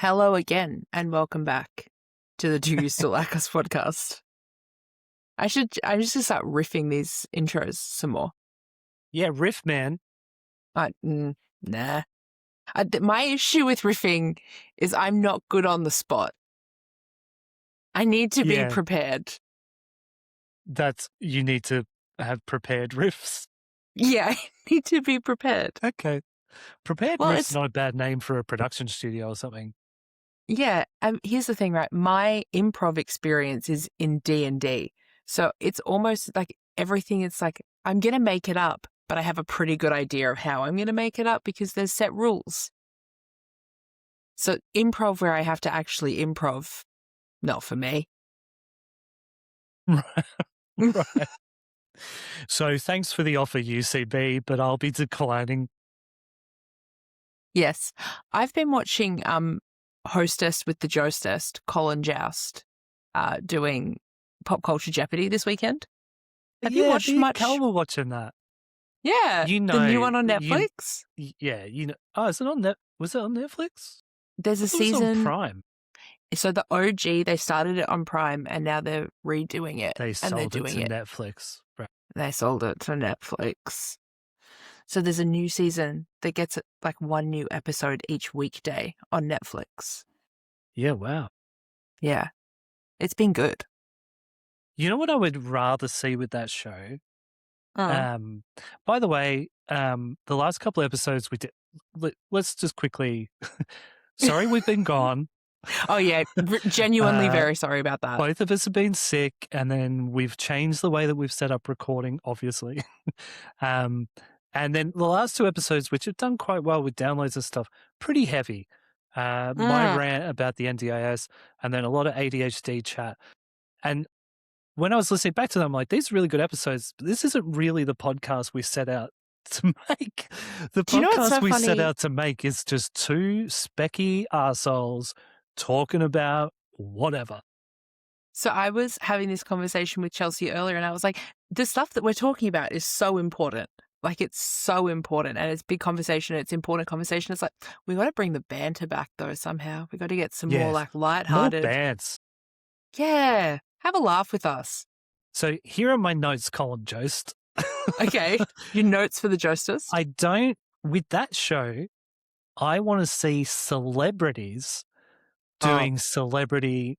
Hello again, and welcome back to the Do You Still Like Us podcast. I just start riffing these intros some more. Yeah, riff, man. Nah. My issue with riffing is I'm not good on the spot. I need to be prepared. You need to have prepared riffs. Yeah, I need to be prepared. Okay. Prepared riff's not a bad name for a production studio or something. Yeah, here's the thing, right? My improv experience is in D&D. So it's almost like everything, it's like, I'm going to make it up, but I have a pretty good idea of how I'm going to make it up because there's set rules. So improv where I have to actually improv, not for me. Right. So thanks for the offer, UCB, but I'll be declining. Yes. I've been watching Hostess with the Joestest, Colin Joust, doing Pop Culture Jeopardy this weekend. Have you watched much? Cal were watching that. Yeah, the new one on Netflix. Oh, is it on Net? Was it on Netflix? There's a season. It was on Prime. So the OG, they started it on Prime, and now they're redoing it. They sold it to Netflix. Right. They sold it to Netflix. So there's a new season that gets like one new episode each weekday on Netflix. Yeah, wow. Yeah. It's been good. You know what I would rather see with that show? By the way, the last couple of episodes we did, let's just quickly, sorry we've been gone. Oh yeah, genuinely very sorry about that. Both of us have been sick, and then we've changed the way that we've set up recording, obviously. And then the last two episodes, which have done quite well with downloads and stuff, pretty heavy. My rant about the NDIS, and then a lot of ADHD chat. And when I was listening back to them, I'm like, these are really good episodes, but this isn't really the podcast we set out to make. The podcast we set out to make is just two specky arseholes talking about whatever. So I was having this conversation with Chelsea earlier, and I was like, the stuff that we're talking about is so important. Like, it's so important, and it's big conversation. It's important conversation. It's like, we got to bring the banter back, though, somehow. We got to get some more, like, lighthearted. More bands. Yeah. Have a laugh with us. So here are my notes, Colin Jost. Okay. Your notes for the Joesters? With that show, I want to see celebrities doing celebrity,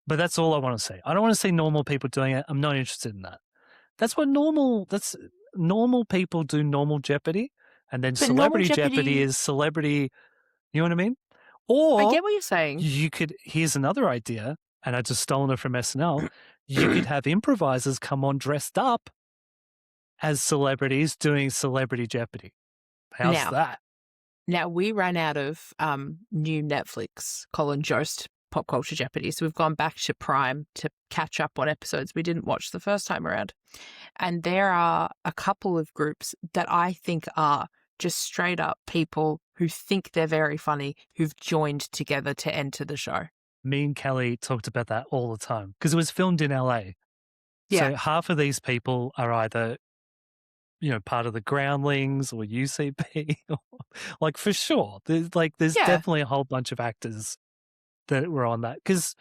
but that's all I want to see. I don't want to see normal people doing it. I'm not interested in that. That's normal people do normal Jeopardy, and then celebrity Jeopardy is celebrity, you know what I mean? Or I get what you're saying. Here's another idea, and I just stolen it from SNL. You could have improvisers come on dressed up as celebrities doing celebrity Jeopardy. How's that? Now, we ran out of new Netflix Colin Jost Pop Culture Jeopardy, so we've gone back to Prime to catch up on episodes we didn't watch the first time around. And there are a couple of groups that I think are just straight up people who think they're very funny, who've joined together to enter the show. Me and Kelly talked about that all the time because it was filmed in LA. Yeah. So half of these people are either, part of the Groundlings or UCB, like for sure. There's definitely a whole bunch of actors that were on that. Because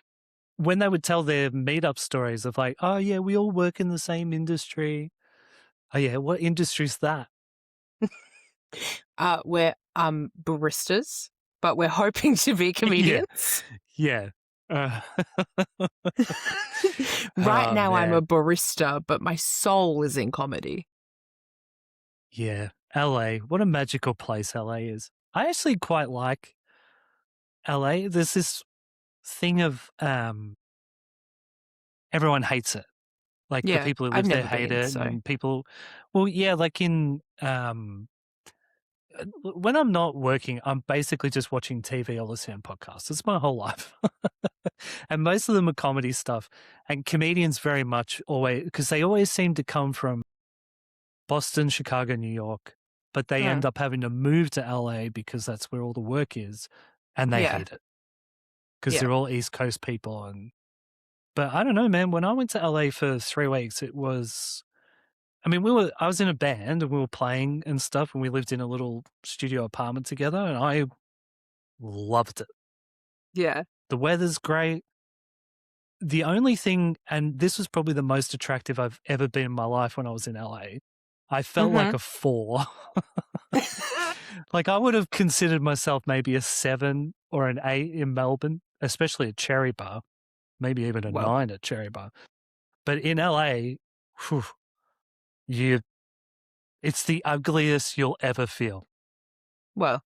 when they would tell their meetup stories of like, oh yeah, we all work in the same industry. Oh yeah, what industry's that? We're baristas, but we're hoping to be comedians. Yeah. Right now, I'm a barista, but my soul is in comedy. Yeah, LA. What a magical place LA is. I actually quite like LA. There's this thing of everyone hates it. Like the people who live there hate it, and people. Well, yeah, like in when I'm not working, I'm basically just watching TV or listening to podcasts. It's my whole life. And most of them are comedy stuff. And comedians very much always, because they always seem to come from Boston, Chicago, New York, but they end up having to move to LA because that's where all the work is. And they hate it because they're all East Coast people. But I don't know, man, when I went to LA for 3 weeks, it was, I was in a band and we were playing and stuff, and we lived in a little studio apartment together, and I loved it. Yeah. The weather's great. The only thing, and this was probably the most attractive I've ever been in my life when I was in LA, I felt like a 4. Like I would have considered myself maybe a 7 or an 8 in Melbourne, especially at Cherry Bar, maybe even a Well. 9 at Cherry Bar. But in LA, whew, it's the ugliest you'll ever feel. Well,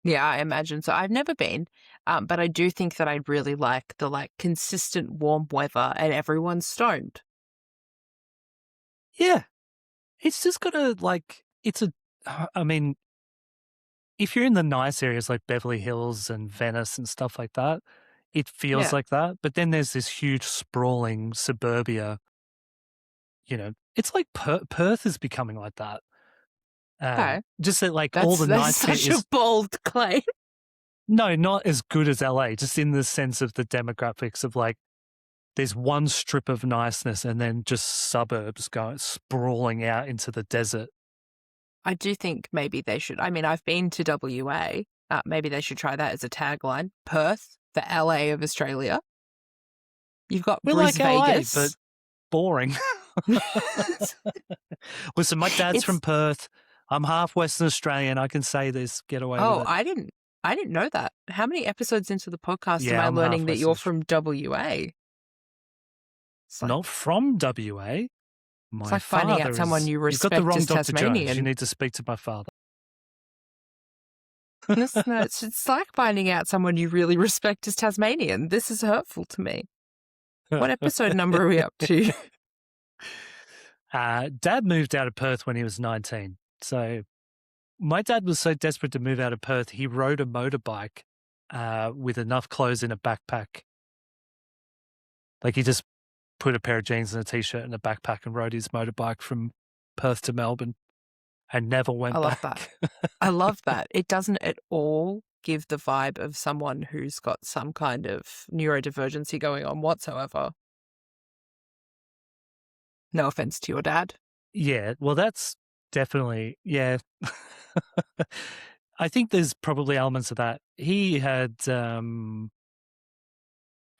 yeah, I imagine so. I've never been, but I do think that I'd really like the consistent warm weather and everyone's stoned. Yeah. It's just got to I mean, if you're in the nice areas like Beverly Hills and Venice and stuff like that, it feels Yeah. like that. But then there's this huge sprawling suburbia, it's like Perth is becoming like that. Okay. Just that all the That's nice bit such a bold claim. no, not as good as LA, just in the sense of the demographics of there's one strip of niceness and then just suburbs going sprawling out into the desert. I do think maybe they should. I mean, I've been to WA. Maybe they should try that as a tagline. Perth, the LA of Australia. You've got We Bris like LA, Vegas. but boring. Listen, my dad's from Perth. I'm half Western Australian. I can say this. Get away with it. I didn't know that. How many episodes into the podcast am I I'm learning half that you're Western from WA? Not from WA. It's like finding out someone you respect You've got the wrong as Dr. Tasmanian. Jones. You need to speak to my father. No, it's like finding out someone you really respect as Tasmanian. This is hurtful to me. What episode number are we up to? Dad moved out of Perth when he was 19. So my dad was so desperate to move out of Perth, he rode a motorbike with enough clothes in a backpack. Like he just put a pair of jeans and a T-shirt and a backpack and rode his motorbike from Perth to Melbourne and never went back. That. I love that. It doesn't at all give the vibe of someone who's got some kind of neurodivergency going on whatsoever. No offense to your dad. Yeah, well, that's definitely, yeah. I think there's probably elements of that. He had, I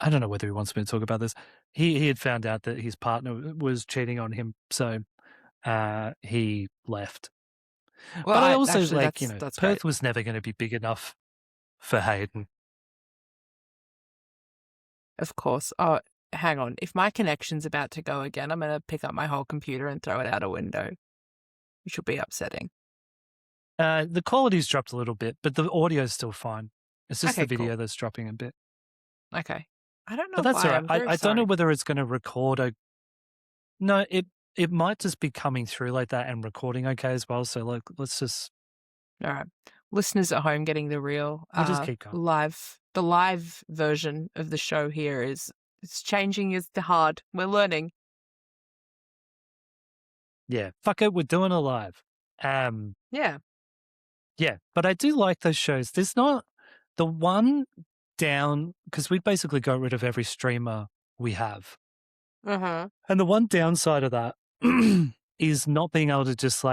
don't know whether he wants me to talk about this. He had found out that his partner was cheating on him, so he left. Well, but I also actually, that's Perth great. was never going to be big enough for Hayden. Of course. Oh, hang on. If my connection's about to go again, I'm going to pick up my whole computer and throw it out a window, which will be upsetting. The quality's dropped a little bit, but the audio's still fine. It's just Okay, the video cool. that's dropping a bit. Okay. I don't know But that's why. all right. I don't know whether it's going to record a... No, it might just be coming through like that and recording okay as well. So let's just... All right. Listeners at home getting the real we'll just keep going. the live version of the show here it's changing is hard. We're learning. Yeah. Fuck it. We're doing it live. Yeah. Yeah. But I do like those shows. There's not the one down, because we basically got rid of every streamer we have. Uh-huh. And the one downside of that is not being able to just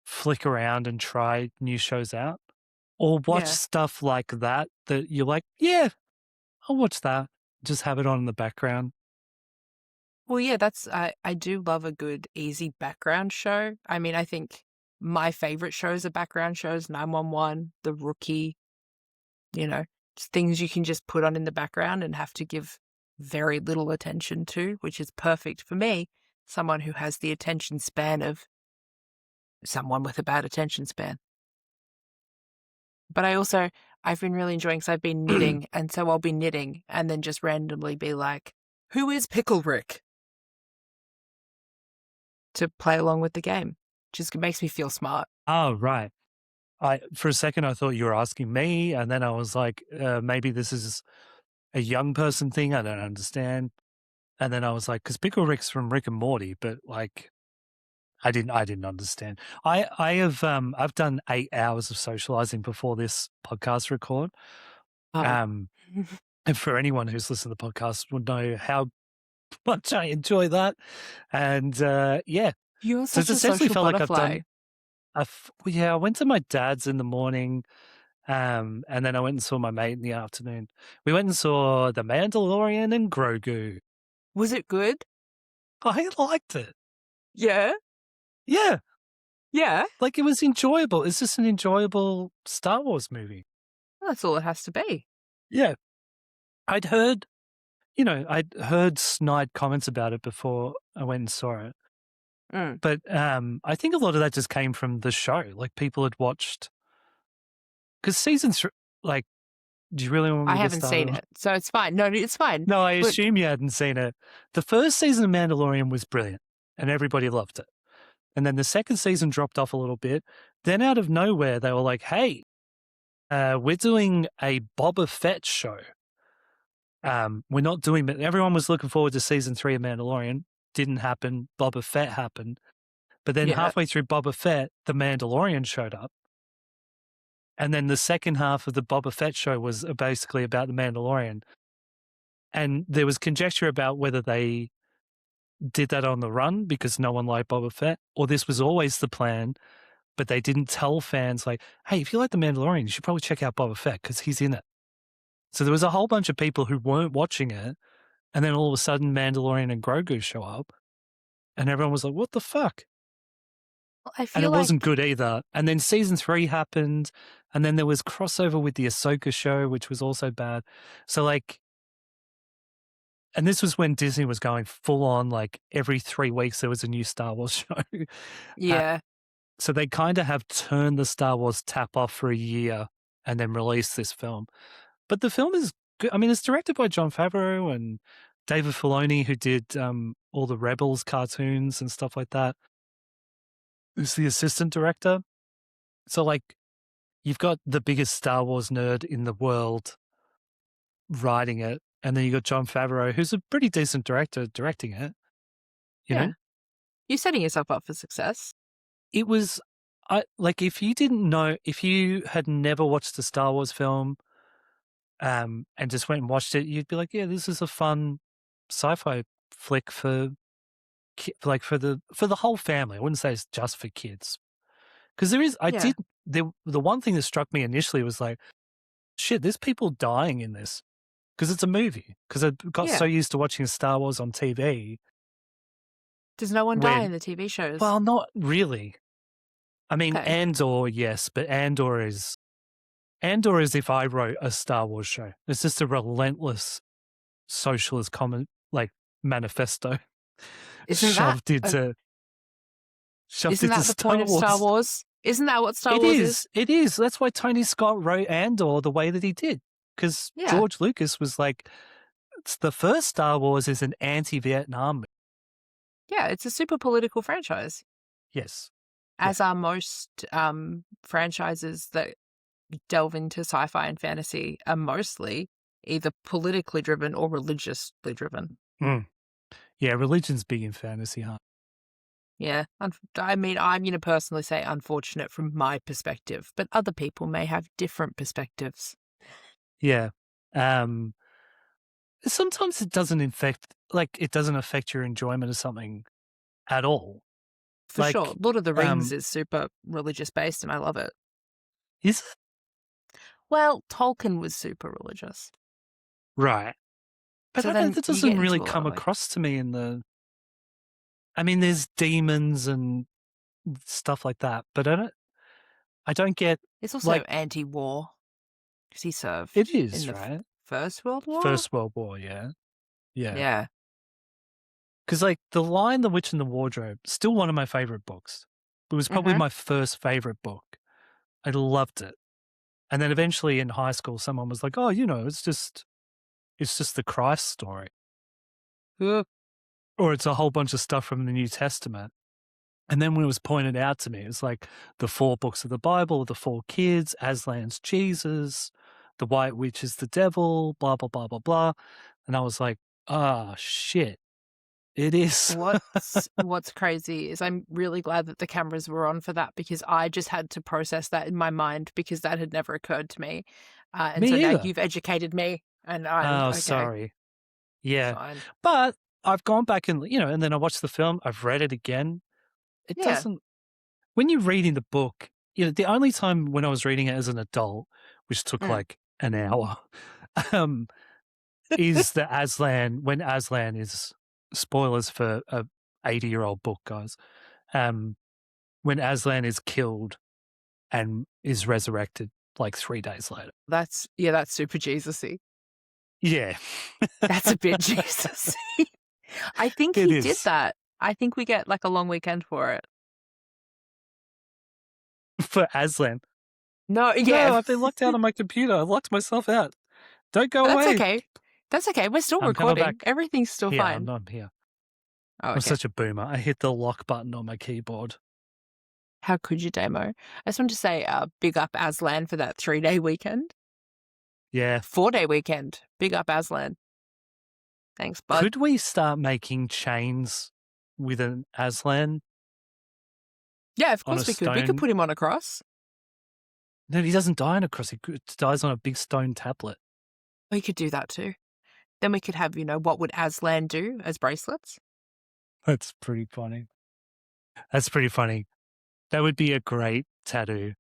flick around and try new shows out or watch stuff like that you're like, yeah, I'll watch that. Just have it on in the background. Well, yeah, I do love a good, easy background show. I mean, I think my favorite shows are background shows, 911, The Rookie, just things you can just put on in the background and have to give very little attention to, which is perfect for me, someone who has the attention span of someone with a bad attention span. But I've been really enjoying, because I've been knitting, and so I'll be knitting and then just randomly be like, who is Pickle Rick? To play along with the game. Just makes me feel smart. Oh, right. For a second, I thought you were asking me, and then I was like, maybe this is a young person thing. I don't understand. And then I was like, because Pickle Rick's from Rick and Morty, but I didn't understand. I've done 8 hours of socializing before this podcast record. Oh. And for anyone who's listened to the podcast would know how much I enjoy that. And yeah. You're such a social butterfly. I went to my dad's in the morning, And then I went and saw my mate in the afternoon. We went and saw The Mandalorian and Grogu. Was it good? I liked it. Yeah. Yeah. Yeah. Like, it was enjoyable. It's just an enjoyable Star Wars movie. Well, that's all it has to be. Yeah. I'd heard snide comments about it before I went and saw it. Mm. But I think a lot of that just came from the show. Like, people had watched, because season 3, like, do you really want me I to get haven't started? seen it, so it's fine. No, it's fine. No, I But assume you hadn't seen it. The first season of Mandalorian was brilliant, and everybody loved it. And then the second season dropped off a little bit. Then out of nowhere, they were like, "Hey, we're doing a Boba Fett show. We're not doing it." Everyone was looking forward to season 3 of Mandalorian. Didn't happen. Boba Fett happened. But then yeah, halfway through Boba Fett, the Mandalorian showed up. And then the second half of the Boba Fett show was basically about the Mandalorian. And there was conjecture about whether they did that on the run because no one liked Boba Fett, or this was always the plan, but they didn't tell fans, like, hey, if you like The Mandalorian, you should probably check out Boba Fett because he's in it. So there was a whole bunch of people who weren't watching it, and then all of a sudden Mandalorian and Grogu show up, and everyone was like, what the fuck? I And feel it like wasn't good either. And then season 3 happened, and then there was crossover with the Ahsoka show, which was also bad. So, like, and this was when Disney was going full on, like, every 3 weeks there was a new Star Wars show. yeah. So they kind of have turned the Star Wars tap off for a year and then released this film. But the film is good. I mean, it's directed by Jon Favreau and David Filoni, who did all the Rebels cartoons and stuff like that. Who's the assistant director. So, like, you've got the biggest Star Wars nerd in the world writing it, and then you got Jon Favreau, who's a pretty decent director, directing it. You know? You're setting yourself up for success. It was, if you didn't know, if you had never watched a Star Wars film, and just went and watched it, you'd be like, yeah, this is a fun sci-fi flick for the whole family. I wouldn't say it's just for kids, because the one thing that struck me initially was like, shit, there's people dying in this because it's a movie. Because I got so used to watching Star Wars on TV. Does no one die in the TV shows? Well, not really. I mean, Okay. Andor, yes, but Andor is if I wrote a Star Wars show. It's just a relentless socialist manifesto shoved into the point of Star Wars? Isn't that what Star Wars is? It is. That's why Tony Scott wrote Andor the way that he did. Because George Lucas was like, it's the first Star Wars is an anti-Vietnam movie. Yeah, it's a super political franchise. Yes. As are most franchises that delve into sci-fi and fantasy are mostly either politically driven or religiously driven. Mm. Yeah, religion's big in fantasy, huh? Yeah. I mean, I'm going to personally say unfortunate from my perspective, but other people may have different perspectives. Yeah. Sometimes it doesn't affect your enjoyment of something at all. For sure. Lord of the Rings is super religious based and I love it. Is it? Well, Tolkien was super religious. Right. But So that doesn't really come across to me I mean, there's demons and stuff like that, but I don't get. It's also anti-war because he served. It is, in the right? First World War? First World War, yeah. Yeah. Yeah. Because, The Lion, the Witch, and the Wardrobe, still one of my favorite books. It was probably my first favorite book. I loved it. And then eventually in high school, someone was like, oh, it's just the Christ story. Or it's a whole bunch of stuff from the New Testament. And then when it was pointed out to me, it's like the 4 books of the Bible, the 4 kids, Aslan's Jesus, the White Witch is the devil, blah, blah, blah, blah, blah. And I was like, oh, shit. It is. What's crazy is I'm really glad that the cameras were on for that because I just had to process that in my mind because that had never occurred to me. And so now you've educated me and I'm okay. Sorry. Yeah. Fine. But I've gone back and, and then I watched the film. I've read it again. It doesn't, when you're reading the book, the only time when I was reading it as an adult which took like an hour, is that when Aslan is, spoilers for a 80-year-old book, guys, when Aslan is killed and is resurrected like 3 days later. That's super Jesus-y. Yeah. That's a bit Jesus-y. I think he did that. I think we get like a long weekend for it. For Aslan. No, yeah. No, I've been locked out on my computer. I locked myself out. Don't go away. That's okay. That's okay. We're still recording. Everything's still fine. I'm here. Oh, okay. I'm such a boomer. I hit the lock button on my keyboard. How could you, Damo? I just want to say big up Aslan for that 3-day weekend. Yeah. 4-day weekend. Big up Aslan. Thanks, bud. Could we start making chains with an Aslan? Yeah, of course we could. We could put him on a cross. No, he doesn't die on a cross. He dies on a big stone tablet. We could do that too. Then we could have, what would Aslan do as bracelets? That's pretty funny. That would be a great tattoo.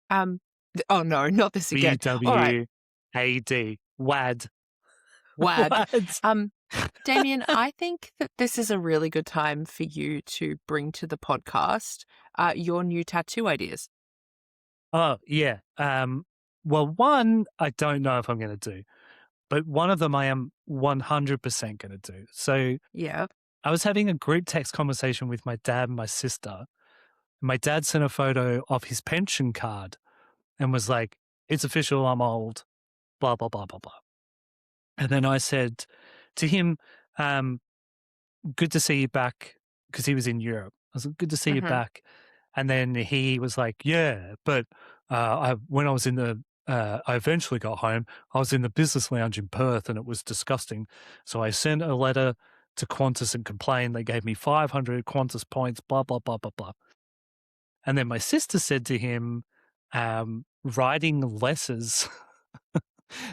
Oh no, not this again. W-A-D. WAD. WAD. Damian, I think that this is a really good time for you to bring to the podcast your new tattoo ideas. Oh, yeah. Well, one, I don't know if I'm going to do, but one of them I am 100% going to do. So yeah, I was having a group text conversation with my dad and my sister. My dad sent a photo of his pension card and was like, "It's official, I'm old, blah, blah, blah, blah, blah." And then I said to him, "Good to see you back," because he was in Europe. I was like, "Good to see you back." And then he was like, "Yeah, but when I was I eventually got home, I was in the business lounge in Perth and it was disgusting. So I sent a letter to Qantas and complained. They gave me 500 Qantas points, blah, blah, blah, blah, blah." And then my sister said to him, writing letters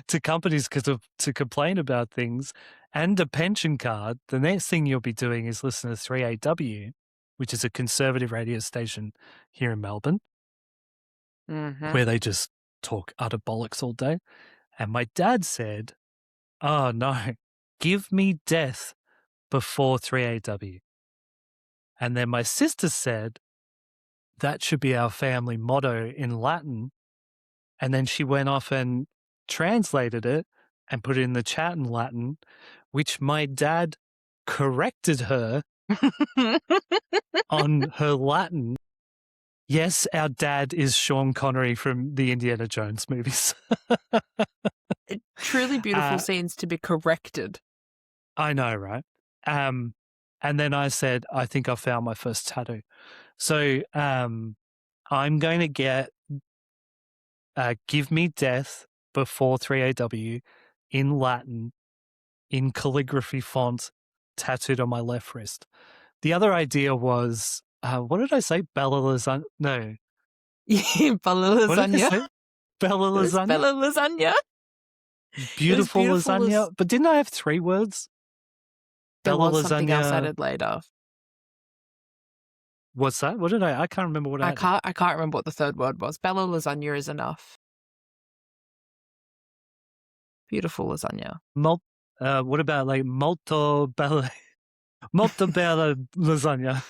to companies to complain about things and a pension card, the next thing you'll be doing is listen to 3AW, which is a conservative radio station here in Melbourne, where they just talk utter bollocks all day. And my dad said, "Oh no, give me death before 3AW." And then my sister said, "That should be our family motto in Latin." And then she went off and translated it and put it in the chat in Latin, which my dad corrected her on her Latin. Yes, our dad is Sean Connery from the Indiana Jones movies. Truly beautiful scenes to be corrected. I know, right? And then I said, "I think I found my first tattoo." So I'm going to get "Give me death before 3AW" in Latin, in calligraphy font, tattooed on my left wrist. The other idea was, what did I say? Bella lasagna? No. Bella lasagna. Bella lasagna? Bella lasagna. Beautiful lasagna. But didn't I have 3 words? There Bella was something else lasagna. added later. What's that? What did I can't remember what I can't remember what the third word was. Bella lasagna is enough. Beautiful lasagna. What about like molto bella lasagna?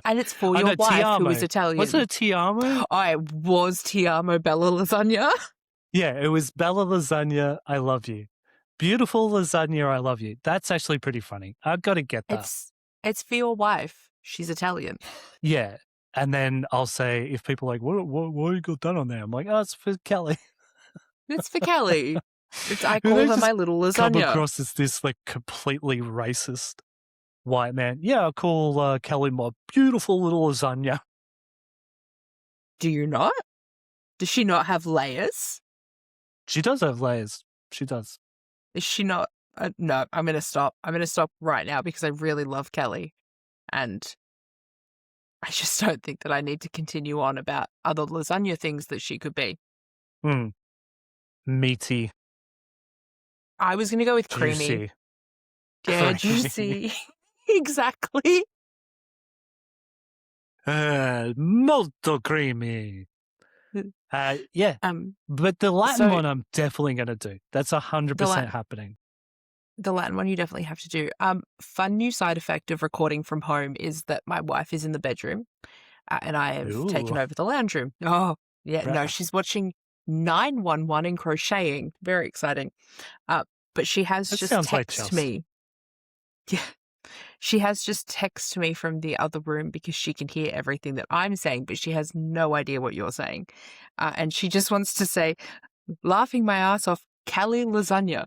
And it's for your wife, who is Italian. Wasn't it ti amo? I was ti amo Bella lasagna. Yeah, it was Bella lasagna, I love you. Beautiful lasagna, I love you. That's actually pretty funny. I've got to get that. It's for your wife. She's Italian. Yeah. And then I'll say, if people are like, what you got that on there? I'm like, "Oh, it's for Kelly." It's for Kelly. I call her my little lasagna. Come across as this like completely racist white man. Yeah, I call Kelly my beautiful little lasagna. Do you not? Does she not have layers? She does have layers. She does. Is she not? No, I'm going to stop. I'm going to stop right now because I really love Kelly. And I just don't think that I need to continue on about other lasagna things that she could be. Meaty. I was going to go with creamy. Juicy. Yeah, juicy. Exactly. Molto creamy. Yeah. Um, But the Latin so one I'm definitely going to do. That's 100% happening. the Latin one you definitely have to do. Fun new side effect of recording from home is that my wife is in the bedroom, and I have taken Ooh. over the lounge room. Oh, yeah, no, she's watching 911 and crocheting. Very exciting. But she has That just sounds like texted Chelsea. me. Yeah, she has just texted me from the other room because she can hear everything that I'm saying, but she has no idea what you're saying. And she just wants to say, laughing my ass off, Cali lasagna,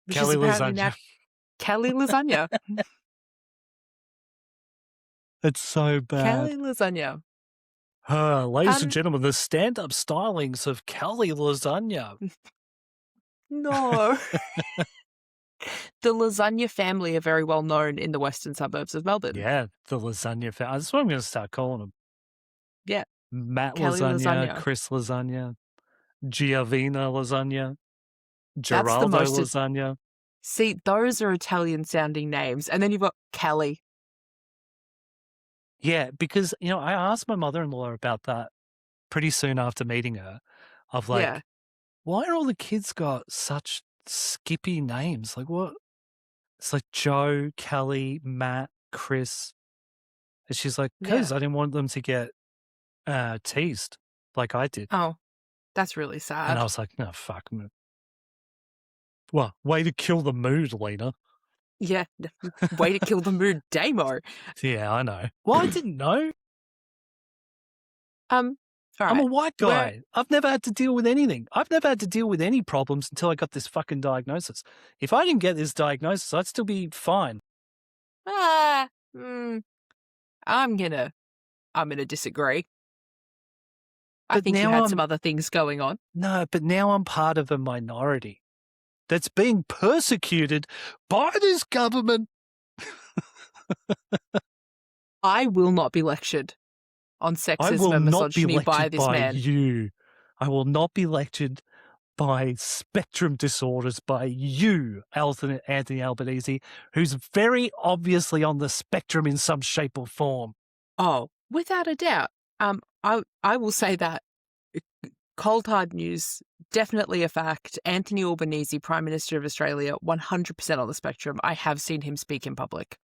which is Kelly apparently now lasagna. Cali lasagna. It's so bad. Cali lasagna. Ladies and Um, gentlemen, the stand-up stylings of Kelly lasagna. no. The lasagna family are very well known in the western suburbs of Melbourne. Yeah, the lasagna. That's what I'm going to start calling them. Yeah, Matt Cali lasagna, lasagna. Chris lasagna, Giovina lasagna, That's the Geraldo most. lasagna. See, those are Italian sounding names. And then you've got Cali. Yeah, because, I asked my mother-in-law about that pretty soon after meeting her, of Yeah. like, why are all the kids got such skippy names? Like, what? It's like Joe, Kelly, Matt, Chris. And she's like, because Yeah. I didn't want them to get teased like I did. Oh, that's really And I sad. was like, no, fuck. Well, way to kill the mood, Lena. Yeah. Way to kill the mood, Damo. Yeah, I know. Well, I didn't know. All I'm a right. white guy. I've never had to deal with anything. I've never had to deal with any problems until I got this fucking diagnosis. If I didn't get this diagnosis, I'd still be fine. Ah, I'm gonna disagree. I But think you now had some other things going on. no, but now I'm part of a minority that's being persecuted by this government. I will not be lectured on I sexism will and not be misogyny by lectured this by man. you. I will not be lectured by spectrum disorders by you, Anthony Albanese, who's very obviously on the spectrum in some shape or form. Oh, without a doubt. I will say that cold hard news, definitely a fact. Anthony Albanese, Prime Minister of Australia, 100% on the spectrum. I have seen him speak in public.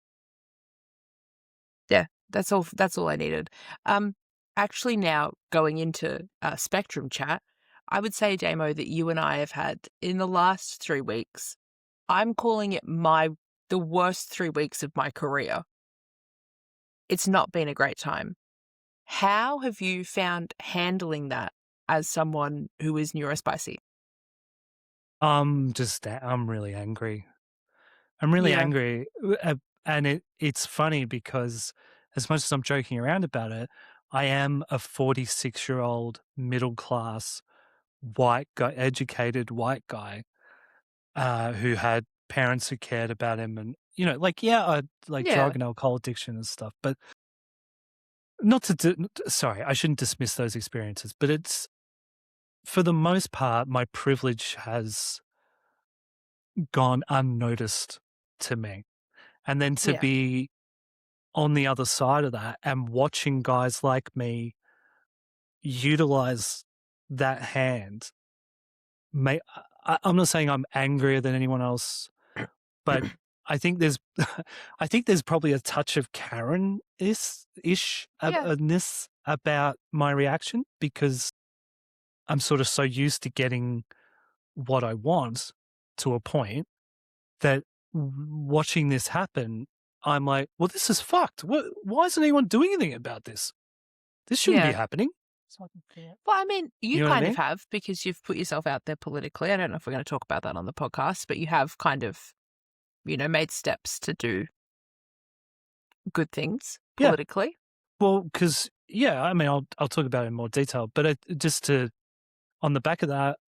Yeah, that's all. That's all I needed. Actually, now going into spectrum chat, I would say, Damo, that you and I have had in the last 3 weeks. I'm calling it the worst 3 weeks of my career. It's not been a great time. How have you found handling that as someone who is neurospicy? I'm really angry. I'm really Yeah, angry. And it's funny because as much as I'm joking around about it, I am a 46-year-old middle class white guy, educated white guy, who had parents who cared about him and, yeah, drug and alcohol addiction and stuff. But not to, sorry, I shouldn't dismiss those experiences, but it's, for the most part, my privilege has gone unnoticed to me. And then to yeah, be on the other side of that and watching guys like me utilize that hand, I'm not saying I'm angrier than anyone else, but I think there's, I think there's probably a touch of Karen ish yeah, about my reaction because I'm sort of so used to getting what I want to a point that watching this happen, I'm like, well, this is fucked. Why isn't anyone doing anything about this? This shouldn't be yeah. happening. Well, I mean, you You know what I kind of mean? have because you've put yourself out there politically. I don't know if we're going to talk about that on the podcast, but you have kind of, made steps to do good things Yeah. politically. Well, because I mean, I'll talk about it in more detail, but just to on the back of that,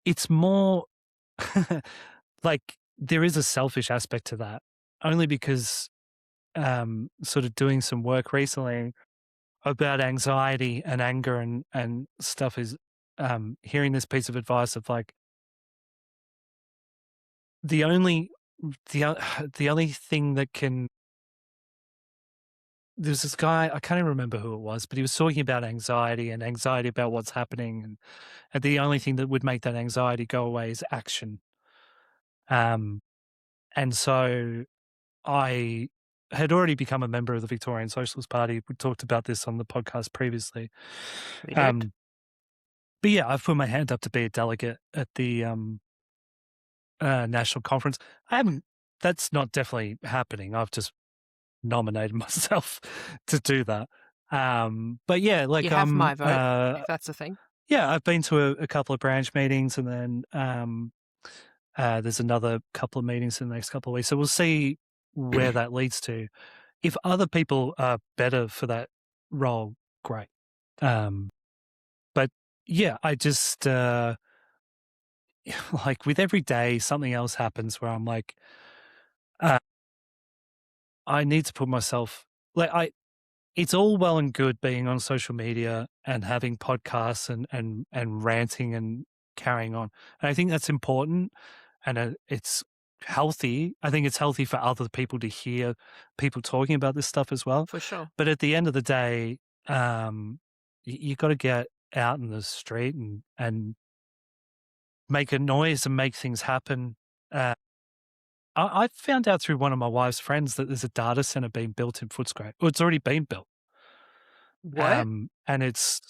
it's more like there is a selfish aspect to that, only because sort of doing some work recently about anxiety and anger and stuff is hearing this piece of advice of like the only the only thing that can there's this guy, I can't even remember who it was, but he was talking about anxiety and anxiety about what's happening, and the only thing that would make that anxiety go away is action. Um, and so I had already become a member of the Victorian Socialist Party. We talked about this on the podcast previously. We did. Um, but yeah, I've put my hand up to be a delegate at the national conference. I haven't. That's not definitely happening. I've just nominated myself to do that. But yeah, You have my vote, if that's a thing. yeah, I've been to a couple of branch meetings, and then there's another couple of meetings in the next couple of weeks. So we'll see where that leads to. If other people are better for that role, great. But yeah, I just like with every day, something else happens where I'm like, uh, I need to put myself like I. It's all well and good being on social media and having podcasts and ranting and carrying on. And I think that's important, and it's healthy. I think it's healthy for other people to hear people talking about this stuff as well. For sure. But at the end of the day, you got to get out in the street and make a noise and make things happen. I found out through one of my wife's friends that there's a data center being built in Footscray. Well, it's already been built. What? And it's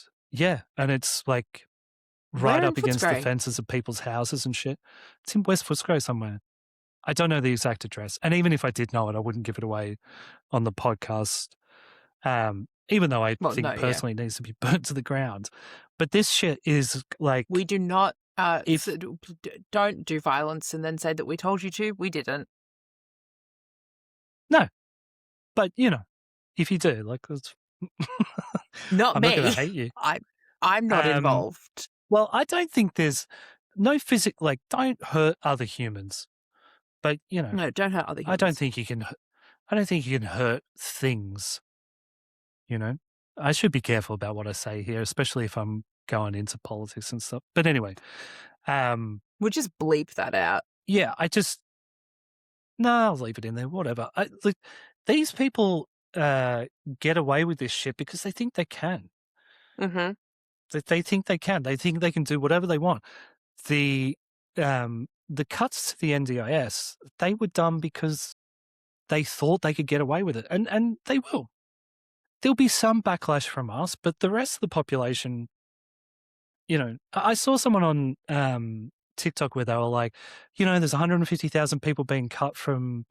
like right Where in up against the Footscray? fences of people's houses and shit. It's in West Footscray somewhere. I don't know the exact address. And even if I did know it, I wouldn't give it away on the podcast. Even though I Well, think no, it yeah. personally needs to be burnt to the ground. But this shit is like We do not, if don't do violence and then say that we told you to. We didn't. no, but you know, if you do, like that's Not I'm not gonna me. hate you. I'm not Um involved. well, I don't think there's no physical like don't hurt other humans. But you know, No, don't hurt other I don't humans. think you can I don't think you can hurt things, you know? I should be careful about what I say here, especially if I'm going into politics and stuff. But anyway, We'll just bleep that out. yeah, no, I'll leave it in there, whatever. Like, these people get away with this shit because they think they can. Mm-hmm. They think they can. They think they can do whatever they want. The cuts to the NDIS, they were done because they thought they could get away with it. And they will. There'll be some backlash from us, but the rest of the population, you know, I saw someone on TikTok where they were like, you know, there's 150,000 people being cut from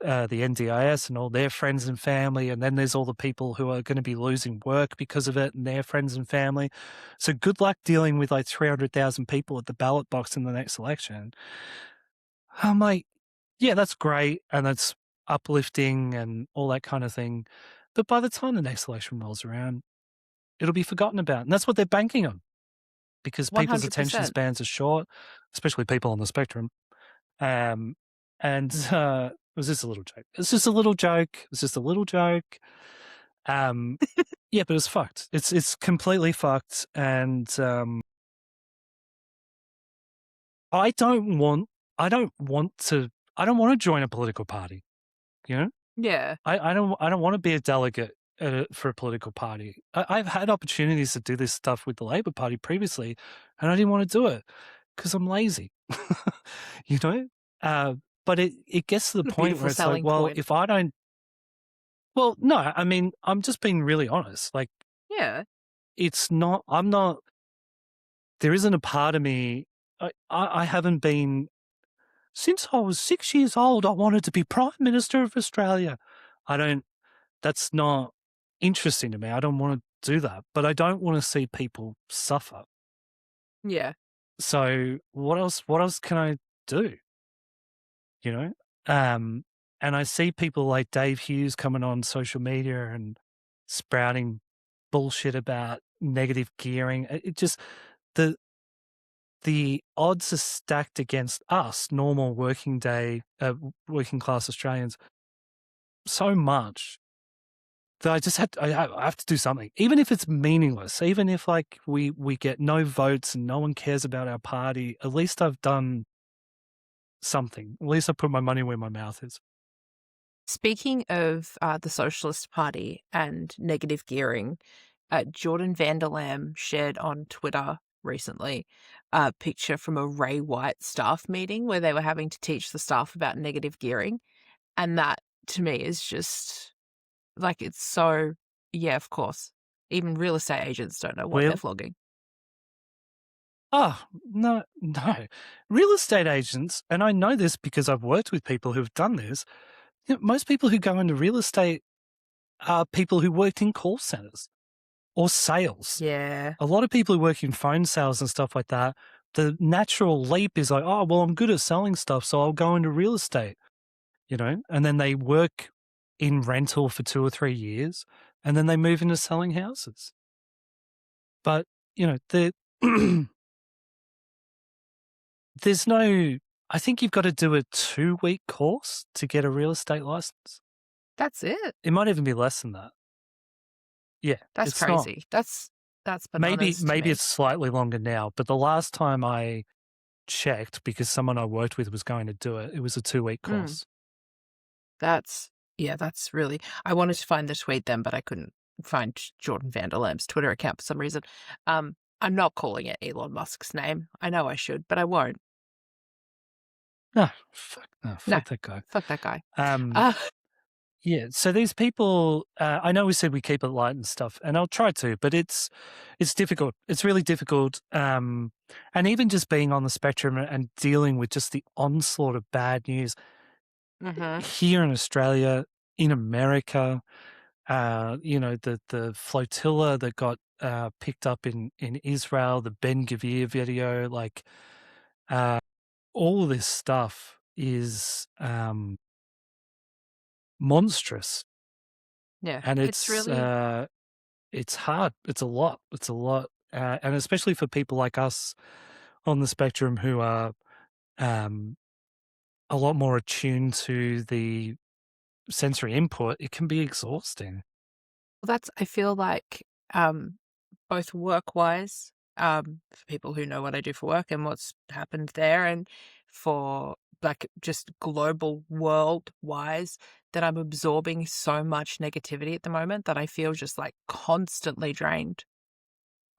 the NDIS and all their friends and family, and then there's all the people who are going to be losing work because of it and their friends and family. So good luck dealing with like 300,000 people at the ballot box in the next election. I'm like, yeah, that's great and that's uplifting and all that kind of thing. But by the time the next election rolls around, it'll be forgotten about. And that's what they're banking on because people's attention 100%. spans are short, especially people on the spectrum. It was just a little joke. It's just a little joke. It's just a little joke. Yeah, but it's fucked. It's completely fucked. And I don't want to join a political party. You know? Yeah. I don't want to be a delegate for a political party. I've had opportunities to do this stuff with the Labor Party previously, and I didn't want to do it because I'm lazy. You know, but it gets to the A point beautiful where it's like, selling well, point. if I don't, well, no, I mean, I'm just being really honest. Like, Yeah. it's not. I'm not. There isn't a part of me. I haven't been since I was 6 years old. I wanted to be Prime Minister of Australia. I don't. That's not interesting to me. I don't want to do that, but I don't want to see people suffer. Yeah. So what else can I do? You know? And I see people like Dave Hughes coming on social media and sprouting bullshit about negative gearing. It just the odds are stacked against us, normal working class Australians, so much that I have to do something, even if it's meaningless, even if like we get no votes and no one cares about our party. At least I've done something. At least I put my money where my mouth is. Speaking of the Socialist Party and negative gearing, Jordan Vanderlam shared on Twitter recently a picture from a Ray White staff meeting where they were having to teach the staff about negative gearing. And that, to me, is just like, it's so, yeah, of course. Even real estate agents don't know what they're Well, flogging. oh, no. Real estate agents, and I know this because I've worked with people who've done this, most people who go into real estate are people who worked in call centers or sales. Yeah. A lot of people who work in phone sales and stuff like that, the natural leap is like, oh, well, I'm good at selling stuff, so I'll go into real estate, and then they work in rental for 2 or 3 years, and then they move into selling houses. But, the there's no, I think you've got to do a 2-week course to get a real estate license. That's it. It might even be less than that. Yeah, That's it's not. crazy. That's Maybe bananas to me. it's slightly longer now, but the last time I checked, because someone I worked with was going to do it, it was a 2-week course. That's really. I wanted to find the tweet then, but I couldn't find Jordan Vanderlam's Twitter account for some reason. I'm not calling it Elon Musk's name. I know I should, but I won't. No, No, that guy. fuck that guy. Yeah, so these people, I know we said we keep it light and stuff, and I'll try to, but it's difficult. It's really difficult. And even just being on the spectrum and dealing with just the onslaught of bad news here in Australia, in America, the flotilla that got picked up in Israel, the Ben Gvir video, like all of this stuff is monstrous. Yeah, And it's really it's hard. It's a lot. And especially for people like us on the spectrum who are a lot more attuned to the sensory input, it can be exhausting. well, I feel like both work-wise, for people who know what I do for work and what's happened there, and for like just global world-wise, that I'm absorbing so much negativity at the moment that I feel just like constantly drained.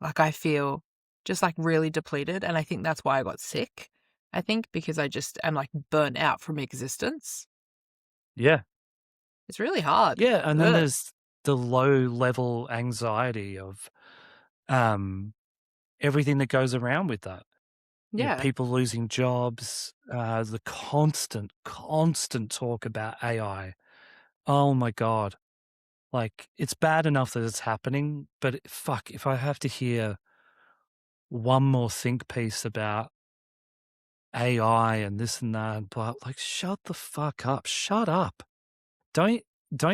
Like I feel just like really depleted, and I think that's why I got sick. I think because I just am like burnt out from existence. Yeah. It's really hard. Yeah. And then Ugh. there's the low level anxiety of everything that goes around with that. Yeah. People losing jobs, the constant talk about AI. Oh my God. Like, it's bad enough that it's happening, but fuck, if I have to hear one more think piece about AI and this and that, but like, shut the fuck up. Shut up. Don't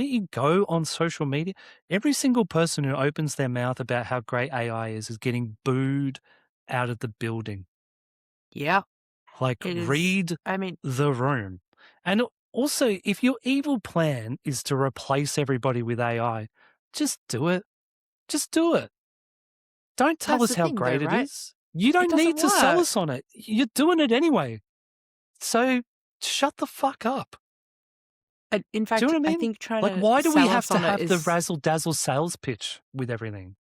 you go on social media? Every single person who opens their mouth about how great AI is getting booed out of the building. Yeah. Like, It is. read I mean, the room. And also, if your evil plan is to replace everybody with AI, just do it. Just do it. Don't tell that's us the how thing though, great it right? is. You It don't doesn't need to sell work. us on it. You're doing it anyway. So shut the fuck up. And in Do you fact, know what I I mean? think trying Like, to why do we sell have us to on it have the is, razzle dazzle sales pitch with everything?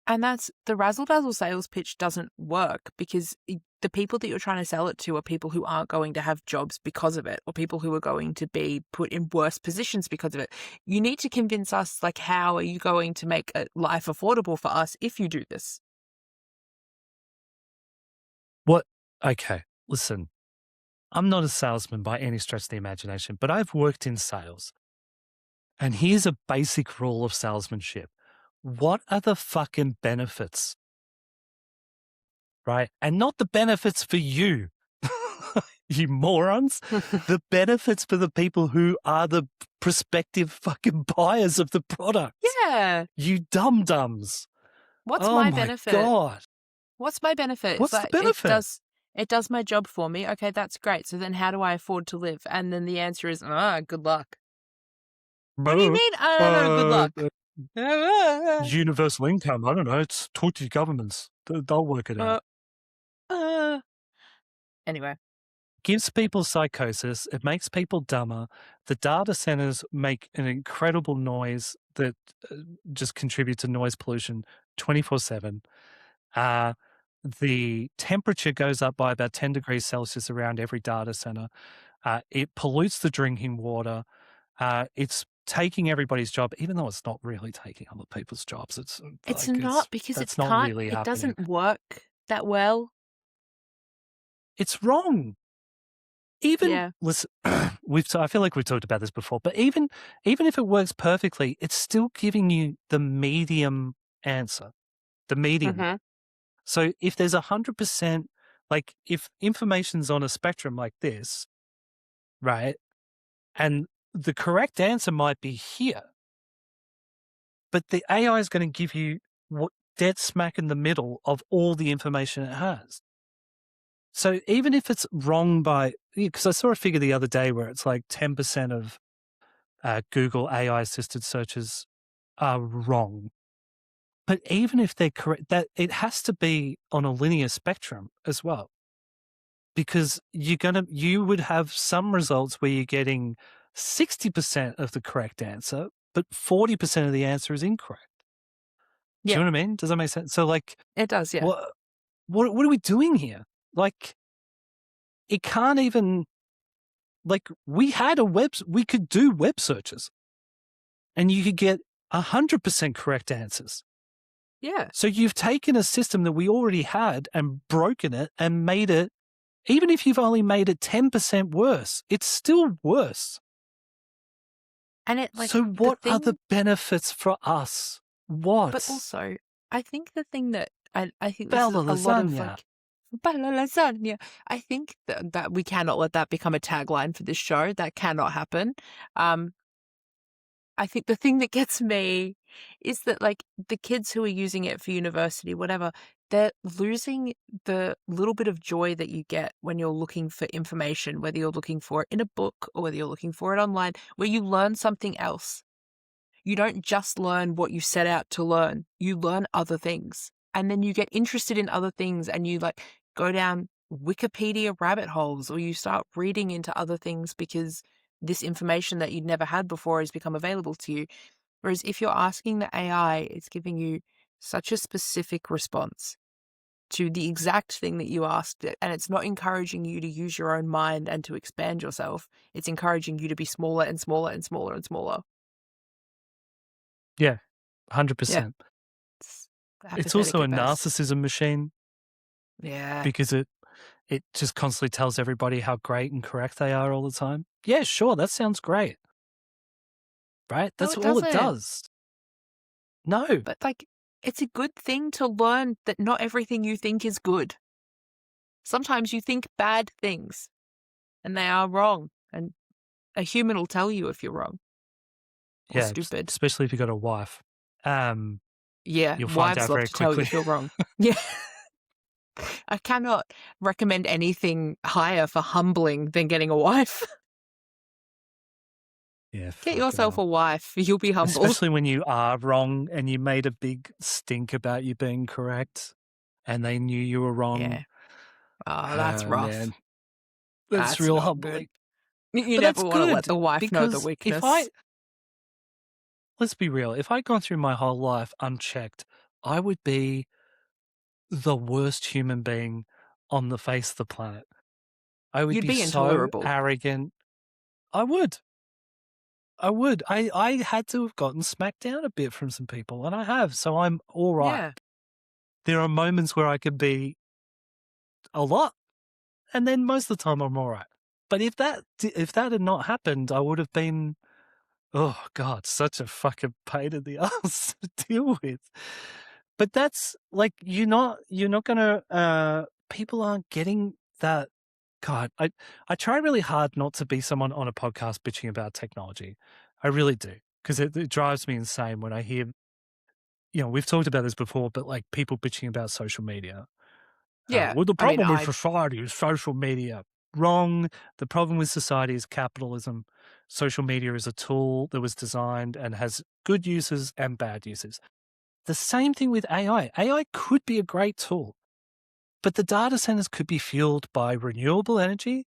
and that's the razzle dazzle sales pitch doesn't work because the people that you're trying to sell it to are people who aren't going to have jobs because of it, or people who are going to be put in worse positions because of it. You need to convince us, like, how are you going to make life affordable for us if you do this? What? Okay, listen. I'm not a salesman by any stretch of the imagination, but I've worked in sales. And here's a basic rule of salesmanship. What are the fucking benefits? Right? And not the benefits for you, you morons. The benefits for the people who are the prospective fucking buyers of the product. Yeah. You dum-dums. What's Oh my my benefit? God. What's my benefit? It's What's the like benefit? it does my job for me. Okay, that's great. So then how do I afford to live? And then the answer is, good luck. What do you mean? No, good luck. Universal income. I don't know. It's talk to your governments. They'll work it out. Anyway, gives people psychosis. It makes people dumber. The data centers make an incredible noise that just contributes to noise pollution 24/7. The temperature goes up by about 10 degrees Celsius around every data center. It pollutes the drinking water. It's taking everybody's job, even though it's not really taking other people's jobs. It's not, because that's not really it happening. doesn't work that well. It's wrong. Even Yeah. listen, I feel like we've talked about this before, but even if it works perfectly, it's still giving you the medium answer, the medium. Mhm. So if there's 100%, like if information's on a spectrum like this, right, and the correct answer might be here, but the AI is going to give you what dead smack in the middle of all the information it has. So even if it's wrong by, because I saw a figure the other day where it's like 10% of Google AI assisted searches are wrong. But even if they're correct, that it has to be on a linear spectrum as well, because you would have some results where you're getting 60% of the correct answer, but 40% of the answer is incorrect. Do you Yeah. know what I mean? Does that make sense? So like, It does, yeah. what are we doing here? Like, it can't even, like, we could do web searches and you could get 100% correct answers. Yeah. So you've taken a system that we already had and broken it and made it, even if you've only made it 10% worse, it's still worse. And it, like, so what are the benefits for us? What? But also, I think the thing that I think this Bella is a lot of, lasagna. like, Bella lasagna. I think that we cannot let that become a tagline for this show. That cannot happen. I think the thing that gets me is that, like, the kids who are using it for university, whatever, they're losing the little bit of joy that you get when you're looking for information, whether you're looking for it in a book or whether you're looking for it online, where you learn something else. You don't just learn what you set out to learn. You learn other things. And then you get interested in other things and you, like, go down Wikipedia rabbit holes, or you start reading into other things because this information that you'd never had before has become available to you. Whereas if you're asking the AI, it's giving you such a specific response to the exact thing that you asked it. And it's not encouraging you to use your own mind and to expand yourself. It's encouraging you to be smaller and smaller and smaller and smaller. Yeah, Yeah. 100%. It's also a narcissism machine. Yeah. Because it just constantly tells everybody how great and correct they are all the time. Yeah, sure, that sounds great. Right? That's all it does. No. But, like, it's a good thing to learn that not everything you think is good. Sometimes you think bad things and they are wrong, and a human will tell you if you're wrong or stupid. Especially if you've got a wife. Yeah, You'll find wives out love very to tell you quickly. if you're wrong. Yeah. I cannot recommend anything higher for humbling than getting a wife. Yeah, Get yourself a wife. You'll be humbled. Especially when you are wrong and you made a big stink about you being correct and they knew you were wrong. Yeah. Oh, that's rough. Man. That's real humbling. You never want to let the wife know the weakness. Let's be real, if I'd gone through my whole life unchecked, I would be the worst human being on the face of the planet. I would You'd be so intolerable. arrogant. I would. I had to have gotten smacked down a bit from some people, and I have, so I'm all right. Yeah. There are moments where I could be a lot, and then most of the time I'm all right. But if that had not happened, I would have been, oh God, such a fucking pain in the ass to deal with. But that's like, you're not gonna, people aren't getting that. God, I try really hard not to be someone on a podcast bitching about technology. I really do, because it drives me insane when I hear, we've talked about this before, but like people bitching about social media. Yeah. Well, the problem with society is social media. Wrong. The problem with society is capitalism. Social media is a tool that was designed and has good uses and bad uses. The same thing with AI. AI could be a great tool, but the data centers could be fueled by renewable energy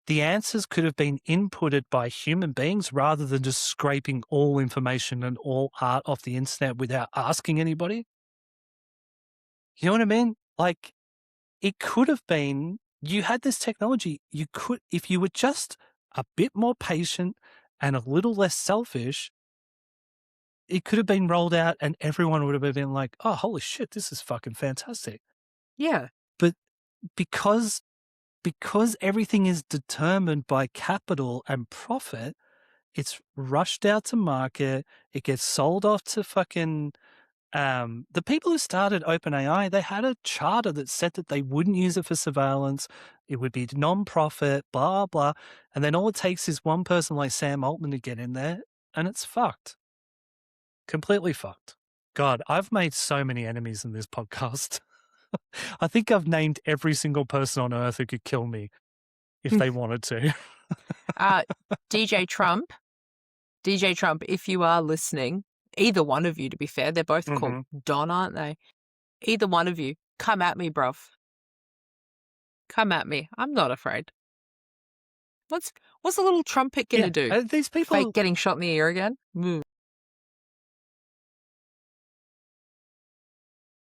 the answers could have been inputted by human beings rather than just scraping all information and all art off the internet without asking anybody. You know what I mean? Like, it could have been, you had this technology, you could, if you were just a bit more patient and a little less selfish, it could have been rolled out and everyone would have been like, oh, holy shit, this is fucking fantastic. Yeah. But because everything is determined by capital and profit, it's rushed out to market. It gets sold off to fucking the people who started OpenAI. They had a charter that said that they wouldn't use it for surveillance. It would be non-profit, blah blah. And then all it takes is one person like Sam Altman to get in there, and it's fucked. Completely fucked. God, I've made so many enemies in this podcast. I think I've named every single person on earth who could kill me if they wanted to. DJ Trump, if you are listening, either one of you, to be fair, they're both called Don, aren't they? Either one of you, come at me, bruv. Come at me. I'm not afraid. What's the little trumpet gonna do? These people fake getting shot in the ear again?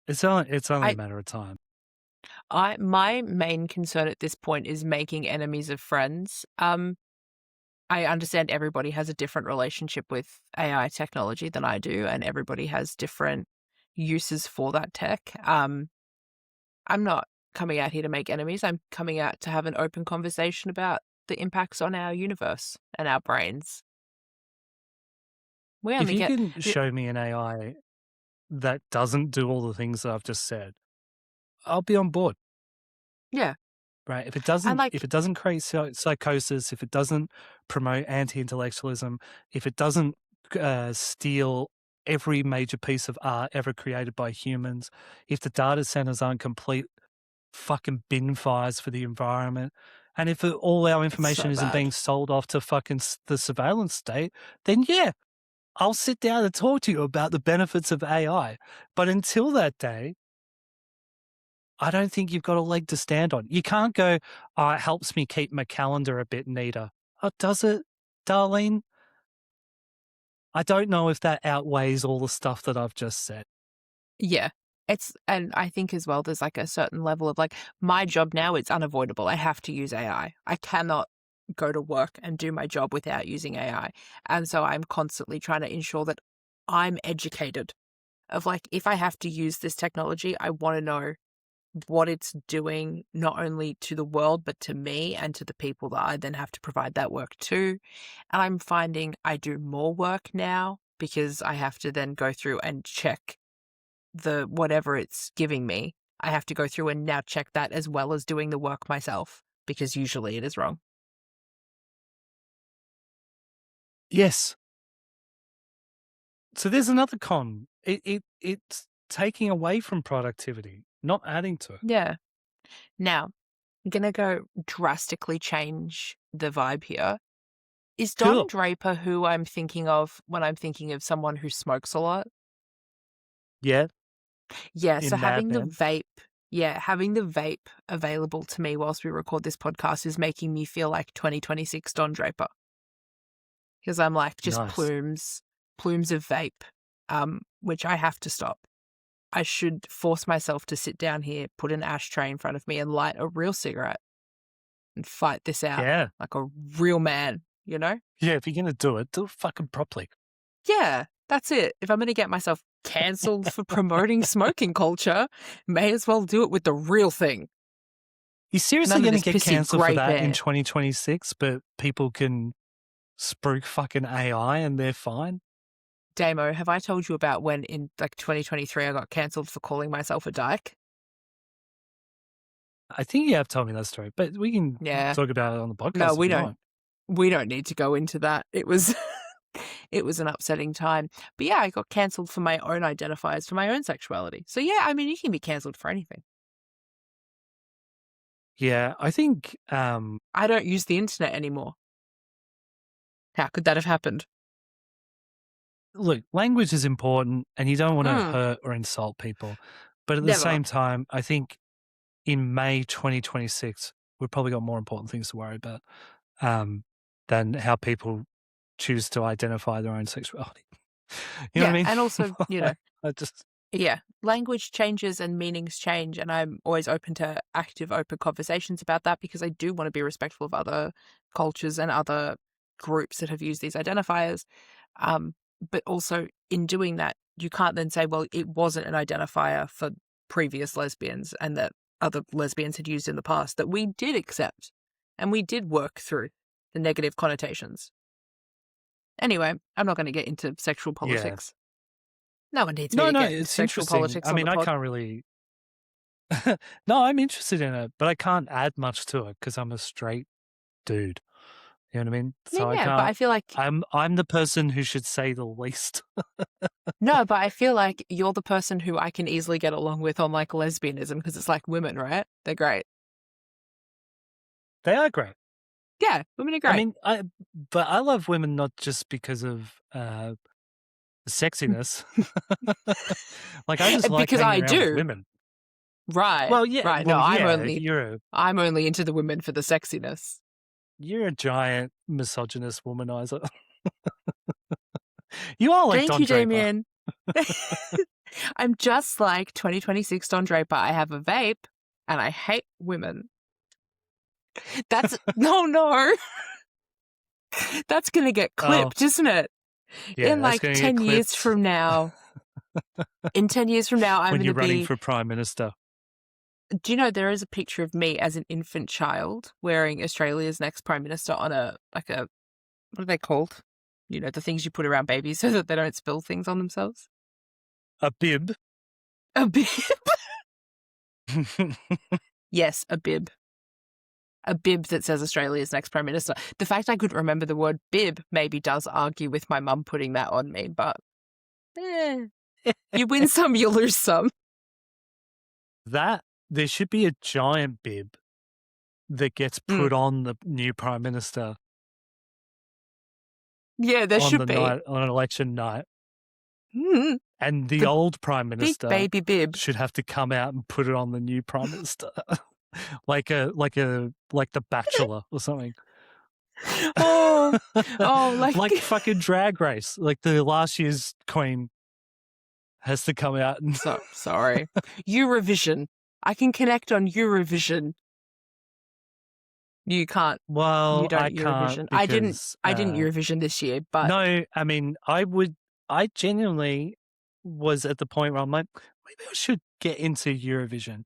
It's only a matter of time. My main concern at this point is making enemies of friends. I understand everybody has a different relationship with AI technology than I do, and everybody has different uses for that tech. I'm not coming out here to make enemies. I'm coming out to have an open conversation about the impacts on our universe and our brains. If you can show me an AI that doesn't do all the things that I've just said, I'll be on board. Yeah. Right. If it doesn't create psychosis, if it doesn't promote anti-intellectualism, if it doesn't steal every major piece of art ever created by humans, if the data centers aren't complete fucking bin fires for the environment, and if all our information isn't being sold off to fucking the surveillance state, then yeah, I'll sit down and talk to you about the benefits of AI. But until that day, I don't think you've got a leg to stand on. You can't go, oh, it helps me keep my calendar a bit neater. Oh, does it, Darlene? I don't know if that outweighs all the stuff that I've just said. Yeah. And I think as well, there's like a certain level of like, my job now, it's unavoidable. I have to use AI. I cannot go to work and do my job without using AI. And so I'm constantly trying to ensure that I'm educated of like, if I have to use this technology, I want to know what it's doing, not only to the world, but to me and to the people that I then have to provide that work to. And I'm finding I do more work now because I have to then go through and check the whatever it's giving me. I have to go through and now check that as well as doing the work myself, because usually it is wrong. Yes. So there's another con. It's taking away from productivity, not adding to it. Yeah. Now, I'm going to go drastically change the vibe here. Is Don Draper who I'm thinking of when I'm thinking of someone who smokes a lot? Yeah. Yeah, so having the vape available to me whilst we record this podcast is making me feel like 2026 Don Draper. Because I'm like, just plumes of vape, which I have to stop. I should force myself to sit down here, put an ashtray in front of me and light a real cigarette and fight this out like a real man, you know? Yeah, if you're going to do it fucking properly. Yeah, that's it. If I'm going to get myself cancelled for promoting smoking culture, may as well do it with the real thing. You're seriously going to get cancelled for that in 2026, but people can spruik fucking AI and they're fine? Damo, have I told you about when in like 2023 I got cancelled for calling myself a dyke? I think you have told me that story, but we can talk about it on the podcast. No, we don't. We don't need to go into that. It was it was an upsetting time. But yeah, I got cancelled for my own identifiers, for my own sexuality. So yeah, I mean, you can be cancelled for anything. Yeah, I think I don't use the internet anymore. How could that have happened? Look, language is important and you don't want to hurt or insult people. But at the same time, I think in May 2026, we've probably got more important things to worry about. than how people choose to identify their own sexuality. You know what I mean? And also, I just language changes and meanings change, and I'm always open to active, open conversations about that because I do want to be respectful of other cultures and other groups that have used these identifiers. But also, in doing that, you can't then say, well, it wasn't an identifier for previous lesbians and that other lesbians had used in the past, that we did accept and we did work through the negative connotations. Anyway, I'm not going to get into sexual politics. No one needs me to get into it's sexual interesting. politics I on mean, the I pod. can't really. No, I'm interested in it, but I can't add much to it because I'm a straight dude. You know what I mean? So I But can't. I feel like I'm the person who should say the least. no, but I feel like you're the person who I can easily get along with on like lesbianism because it's like women, right? They're great. They are great. Yeah, women are great. I mean, but I love women not just because of sexiness. Like I just like because hanging I around with do. women. Right. Well, yeah. Right. Well, No, yeah. I'm only into the women for the sexiness. You're a giant misogynist womanizer. You are like Thank Don you, Draper. Damian. I'm just like 2026 Don Draper. I have a vape and I hate women. That's no. That's going to get clipped, isn't it? Yeah, in like 10 years from now. In 10 years from now, I'm when going you're to running be. for Prime Minister. Do you know there is a picture of me as an infant child wearing Australia's next Prime Minister on what are they called? You know, the things you put around babies so that they don't spill things on themselves? A bib. A bib. Yes, a bib. A bib that says Australia's next Prime Minister. The fact I couldn't remember the word bib maybe does argue with my mum putting that on me, but you win some, you lose some. There should be a giant bib that gets put on the new Prime Minister. Yeah, there should be. On election night. Mm. And the old Prime Minister big baby bib should have to come out and put it on the new Prime Minister. like The Bachelor or something. Like fucking Drag Race. Like the last year's Queen has to come out and sorry. Eurovision. I can connect on Eurovision. You can't. Well, you don't I Eurovision. can't because, I didn't Eurovision this year, but no, I mean, I genuinely was at the point where I'm like, maybe I should get into Eurovision.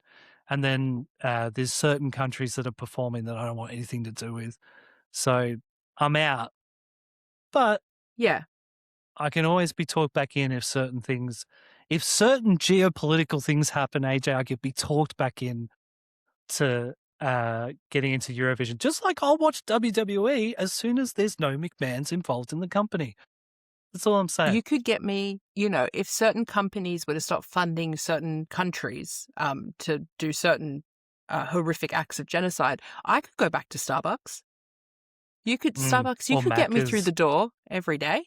And then there's certain countries that are performing that I don't want anything to do with. So I'm out. But yeah, I can always be talked back in if certain geopolitical things happen, AJ, I could be talked back in to getting into Eurovision. Just like I'll watch WWE as soon as there's no McMahons involved in the company. That's all I'm saying. You could get me, if certain companies were to stop funding certain countries to do certain horrific acts of genocide, I could go back to Starbucks. Starbucks, you could get me through the door every day.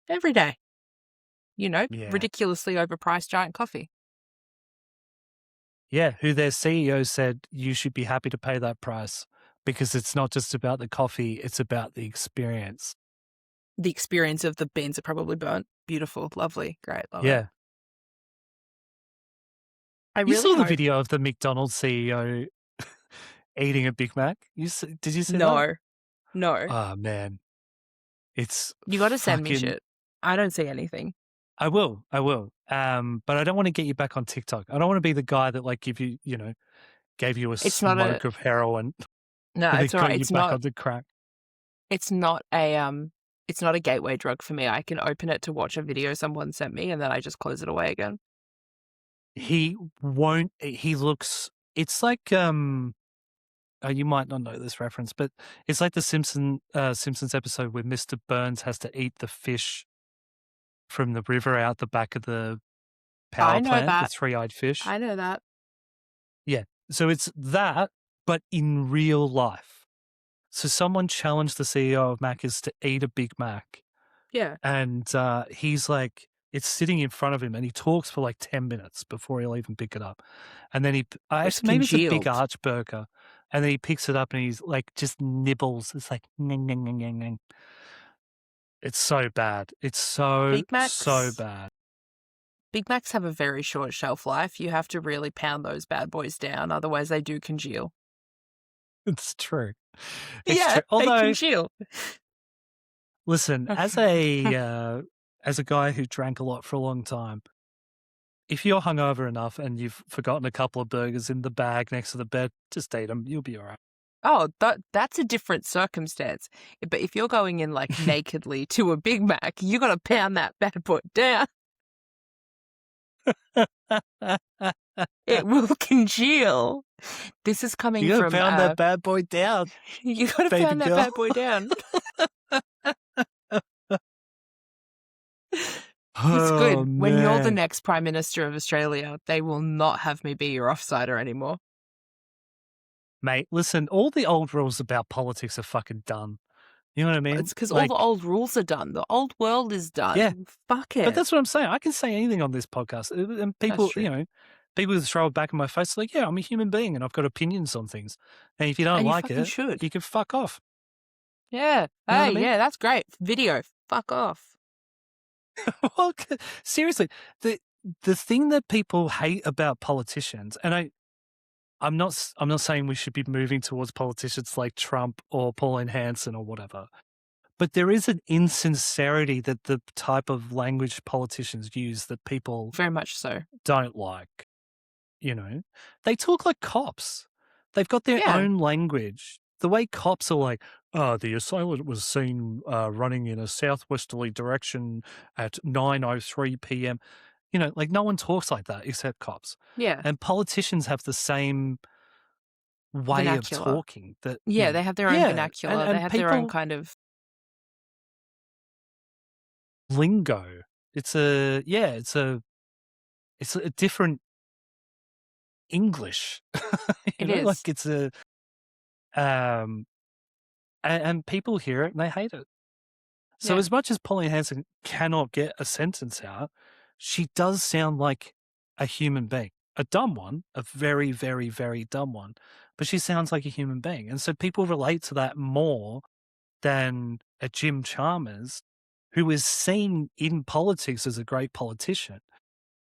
Every day. Ridiculously overpriced giant coffee. Yeah, who their CEO said you should be happy to pay that price because it's not just about the coffee, it's about the experience. The experience of the beans are probably burnt. Beautiful, lovely, great, love it. You saw the video of the McDonald's CEO eating a Big Mac? Did you see that? No. Oh, man. You got to send me shit. I don't see anything. I will. But I don't want to get you back on TikTok. I don't want to be the guy that gave you a smoke of heroin. No, it's all right. It's back onto crack. It's not a gateway drug for me. I can open it to watch a video someone sent me and then I just close it away again. It's like, you might not know this reference, but it's like the Simpsons episode where Mr. Burns has to eat the fish from the river out the back of the power plant, the three-eyed fish. I know that. Yeah. So it's that, but in real life. So someone challenged the CEO of Macca's to eat a Big Mac. Yeah. And he's like, it's sitting in front of him and he talks for like 10 minutes before he'll even pick it up. And then maybe it's a Big Arch burger. and then he picks it up and he's like just nibbles. It's like "Nyang, nyang, nyang, nyang, nyang." It's so bad. It's so Big Macs. bad. Big Macs have a very short shelf life. You have to really pound those bad boys down, otherwise they do congeal. It's true. It's Yeah, true. they Although, congeal. listen, as a guy who drank a lot for a long time, if you're hungover enough and you've forgotten a couple of burgers in the bag next to the bed, just eat them. You'll be all right. Oh, that's a different circumstance. But if you're going in like nakedly to a Big Mac, you got to pound that bad boy down. It will congeal. This is coming You gotta from pound that bad boy down, you got to baby pound that girl. bad boy down. It's Oh, good. When you're the man. next Prime Minister of Australia, they will not have me be your offsider anymore. Mate, listen, all the old rules about politics are fucking done. You know what I mean? It's because all the Like, old rules are done. The old world is done. yeah, Fuck it. but that's what I'm saying. I can say anything on this podcast. And people, true. you know, people throw it back in my face like, yeah, I'm a human being and I've got opinions on things. And if you don't And you like fucking it, should. you can fuck off. Yeah. You know what Hey, I mean? yeah, that's great. Video. Fuck off. Well, seriously, the thing that people hate about politicians, and I'm not saying we should be moving towards politicians like Trump or Pauline Hanson or whatever, but there is an insincerity that the type of language politicians use that people Very much so. don't like. You know, they talk like cops. They've got their Yeah. own language. The way cops are like, the assailant was seen running in a southwesterly direction at 9:03 p.m. You know, like no one talks like that except cops. Yeah. And politicians have the same way of Vernacular. talking that, Yeah, they have their own yeah, vernacular. They and have their own people kind of lingo. It's a different English. It is. Like it's a um and people hear it and they hate it. So Yeah. as much as Polly Hansen cannot get a sentence out, she does sound like a human being. A dumb one, a very, very, very dumb one, but she sounds like a human being. And so people relate to that more than a Jim Chalmers, who is seen in politics as a great politician,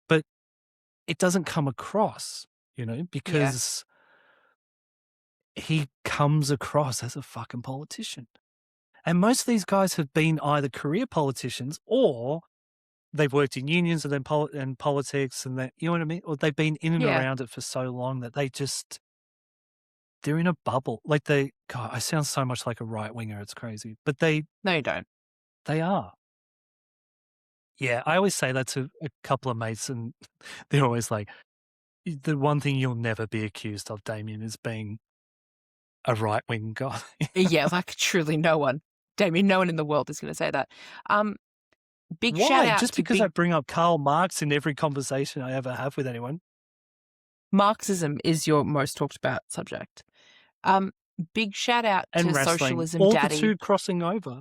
but it doesn't come across, because he comes across as a fucking politician. And most of these guys have been either career politicians or they've worked in unions and then and politics and that, you know what I mean? Or they've been in and Yeah. around it for so long that they're in a bubble. Like God, I sound so much like a right winger. It's crazy, but No, you don't. they are. Yeah. I always say that to a couple of mates and they're always like, the one thing you'll never be accused of, Damien, is being a right wing guy. Yeah, like truly no one. Damien, no one in the world is going to say that. Big shout Why? out Just to because I bring up Karl Marx in every conversation I ever have with anyone. Marxism is your most talked about subject. Big shout out And to wrestling. Socialism All Daddy. the two crossing over.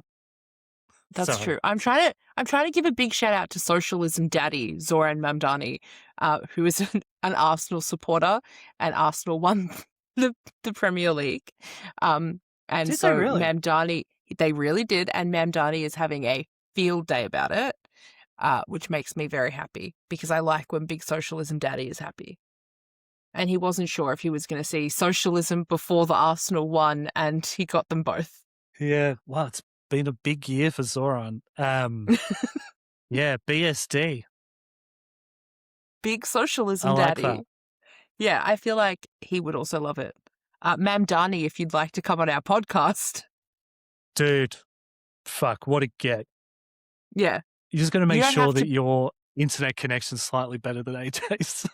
That's Sorry. true. I'm trying to give a big shout out to Socialism Daddy Zoran Mamdani, who is an Arsenal supporter, and Arsenal won the Premier League. And Did so they really? Mamdani, they really did, and Mamdani is having a field day about it, which makes me very happy because I like when Big Socialism Daddy is happy. And he wasn't sure if he was going to see socialism before the Arsenal won, and he got them both. Yeah, well, it's been a big year for Zoran. Yeah, BSD. Big Socialism I like Daddy. that. Yeah, I feel like he would also love it. Mamdani, if you'd like to come on our podcast. Dude, fuck, what a get. Yeah. You're just going to make sure that to... your internet connection's slightly better than AJ's.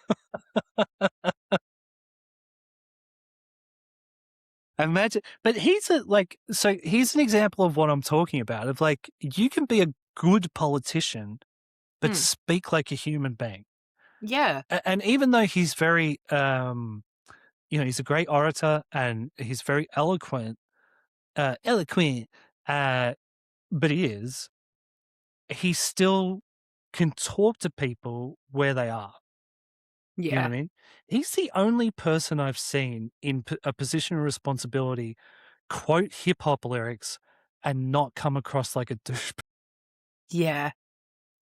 Imagine, but he's an example of what I'm talking about. Of like, you can be a good politician, but speak like a human being. Yeah. And even though he's very, he's a great orator and he's very eloquent, but he still can talk to people where they are. Yeah. You know what I mean? He's the only person I've seen in a position of responsibility quote hip-hop lyrics and not come across like a douche. Yeah.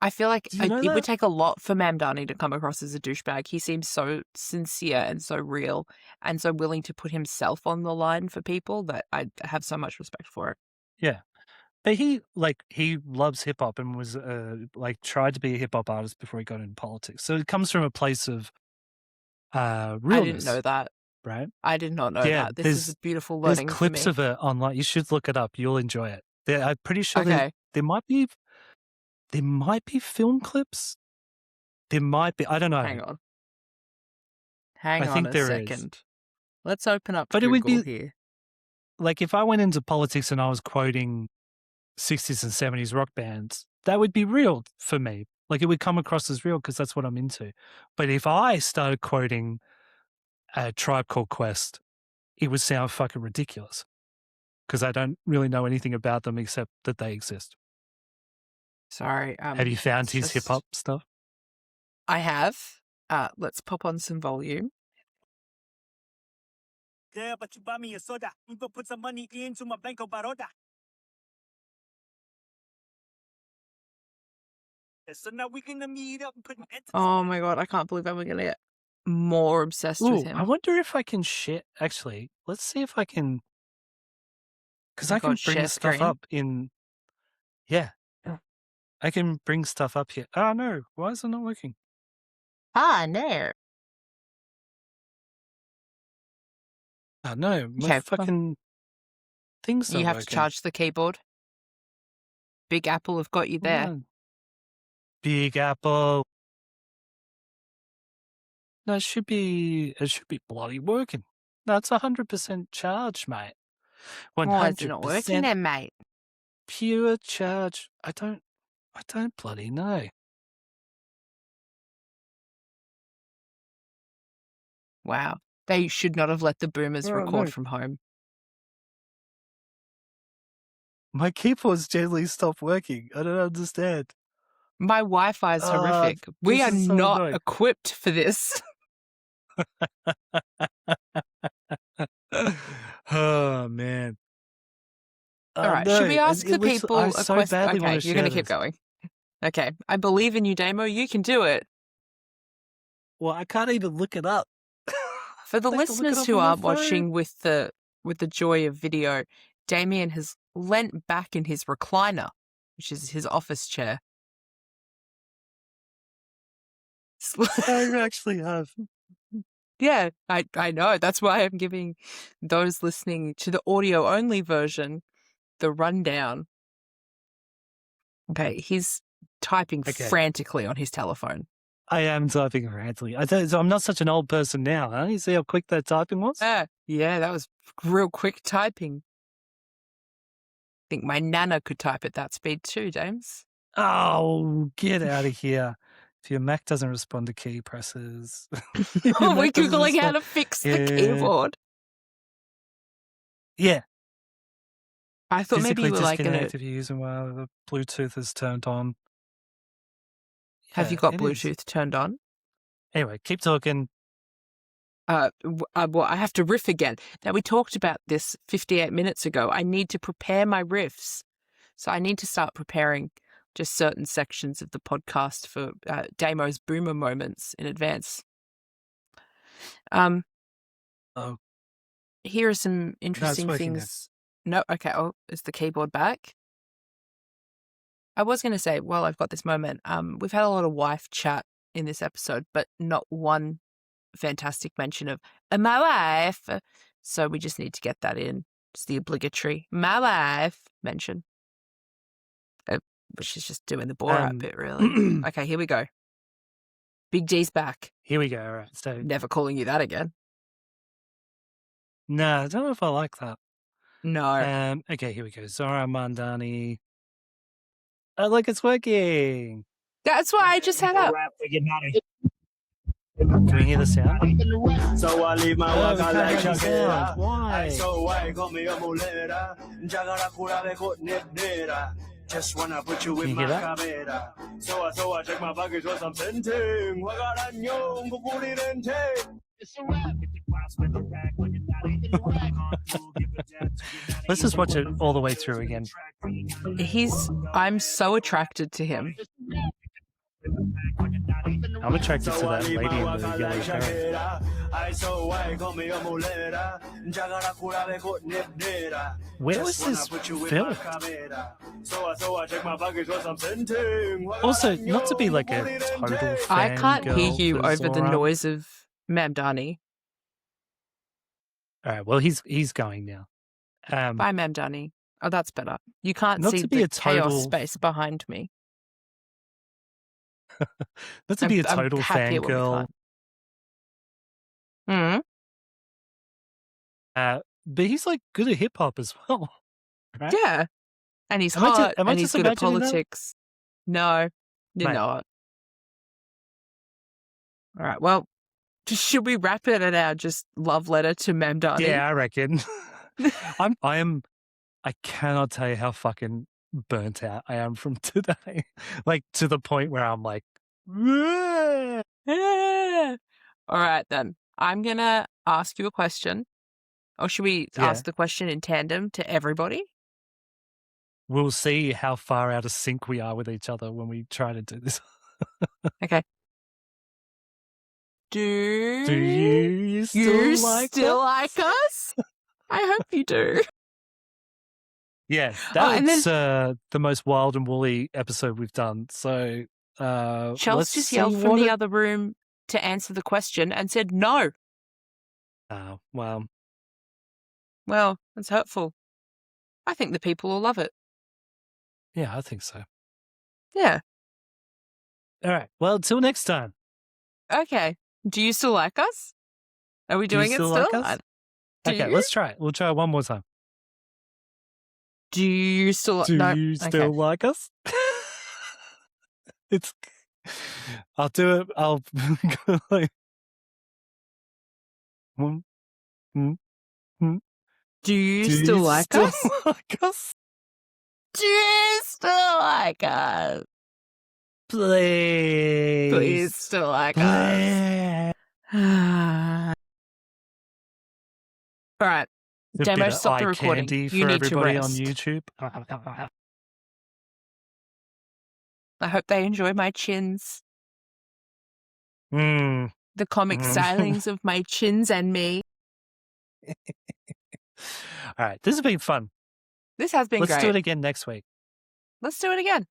I feel like Do you know it would that? take a lot for Mamdani to come across as a douchebag. He seems so sincere and so real and so willing to put himself on the line for people that I have so much respect for it. Yeah. But he loves hip hop and was tried to be a hip hop artist before he got into politics. So it comes from a place of realness. I didn't know that. Right? I did not know Yeah, that. This is a beautiful there's learning for clips me. of it online. You should look it up. You'll enjoy it. I'm pretty sure Okay. there might be film clips. There might be. I don't know. Hang on. Hang I on think a there is. second. Let's open up But Google it would be here. like if I went into politics and I was quoting 60s and 70s rock bands, that would be real for me. Like it would come across as real because that's what I'm into. But if I started quoting a Tribe Called Quest, it would sound fucking ridiculous because I don't really know anything about them except that they exist. Sorry. Have you found his hip hop stuff? I have. Let's pop on some volume. Yeah, but you buy me a soda. You go put some money into my Banco Baroda. So now we're gonna meet up and put. Oh my god, I can't believe I'm gonna get more obsessed with him. I wonder if I can share. Actually, let's see if I can. Because I can bring stuff up in. Yeah. I can bring stuff up here. Oh no, why is it not working? No. Oh no, my fucking thing's not working. You have to charge the keyboard. Big Apple have got you there. On. Big Apple. No, it should be bloody working. No, it's 100% charge, mate. 100%. Oh, it's not working then, mate. Pure charge. I don't bloody know. Wow. They should not have let the boomers record from home. My keyboard's generally stopped working. I don't understand. My Wi-Fi is horrific. We are not equipped for this. Oh, man. All right. No, should we ask the people a question? Okay, you're going to keep going. Okay. I believe in you, Damo. You can do it. Well, I can't even look it up. For the listeners who aren't watching with the joy of video, Damian has leant back in his recliner, which is his office chair. I actually have. Yeah, I know. That's why I'm giving those listening to the audio-only version the rundown. Okay, he's typing frantically on his telephone. I am typing frantically. So I'm not such an old person now, huh? You see how quick that typing was? Yeah, that was real quick typing. I think my nana could type at that speed too, James. Oh, get out of here. If your Mac doesn't respond to key presses. Oh, we're Googling how to fix the keyboard. Yeah. I thought maybe you were like if you're using while the Bluetooth is turned on. Have you got Bluetooth turned on? Anyway, keep talking. Well, I have to riff again. Now, we talked about this 58 minutes ago. I need to prepare my riffs. So I need to start preparing just certain sections of the podcast for Damo's boomer moments in advance. Here are some interesting things. No, okay. Oh, is the keyboard back? I was going to say, well, I've got this moment. We've had a lot of wife chat in this episode, but not one fantastic mention of my wife. So we just need to get that in. It's the obligatory my wife mention. Which is just doing the Borat bit, really. Okay, here we go. Big G's back. Here we go. All right. So never calling you that again. No, I don't know if I like that. No. Okay, here we go. Zora Mandani. Oh, look, it's working. That's why I just had up. Can we hear the sound? So I leave my work Why? Just wanna put you Can in you my hear that? cabera. So I check my pockets for some scenting. Wagaranyo, kukulirente. Let's just watch it all the way through again. I'm so attracted to him. I'm attracted to that lady in the yellow hair. Where was this filmed? Also, not to be like a total I can't hear fangirl you for over the Zoran. noise of Mamdani. All right, well, he's going now. Bye, Mamdani. Oh, that's better. You can't Not see to be the a total- chaos space behind me. Not to be a I'm total happier when we fangirl, can't. but he's like good at hip hop as well. Right? Yeah. And he's Am I hot, am I and he's just good at imagining that? politics. No, you're Mate. not. All right, well, should we wrap it at our just love letter to Mamdani? Yeah, I reckon. I cannot tell you how fucking burnt out I am from today. Like to the point where I'm like, "Wah." Yeah. All right, then. I'm going to ask you a question. Or should we Yeah. ask the question in tandem to everybody? We'll see how far out of sync we are with each other when we try to do this. Okay. Do you still like us? I hope you do. Yeah, and that's the most wild and woolly episode we've done. So Chels let's just see yelled from what the it- other room to answer the question and said no. Well, Well, that's hurtful. I think the people will love it. yeah, I think so. Yeah. All right. Well, until next time. Okay. Do you still like us? Are we Do you doing it still still? like us? Do Okay, you? let's try it. We'll try it one more time. Do you still? Do no. you Okay. still like us? I'll do it. I'll go like. Do you Do still you like still us? like us? Do you still like us? Please. Please still like us. Please. All right. A bit Damo, of stop the eye recording. candy You for need to everybody on rest. YouTube. I hope they enjoy my chins. Mm. The comic stylings of my chins and me. All right, this has been fun. This has been Let's great. do it again next week. Let's do it again.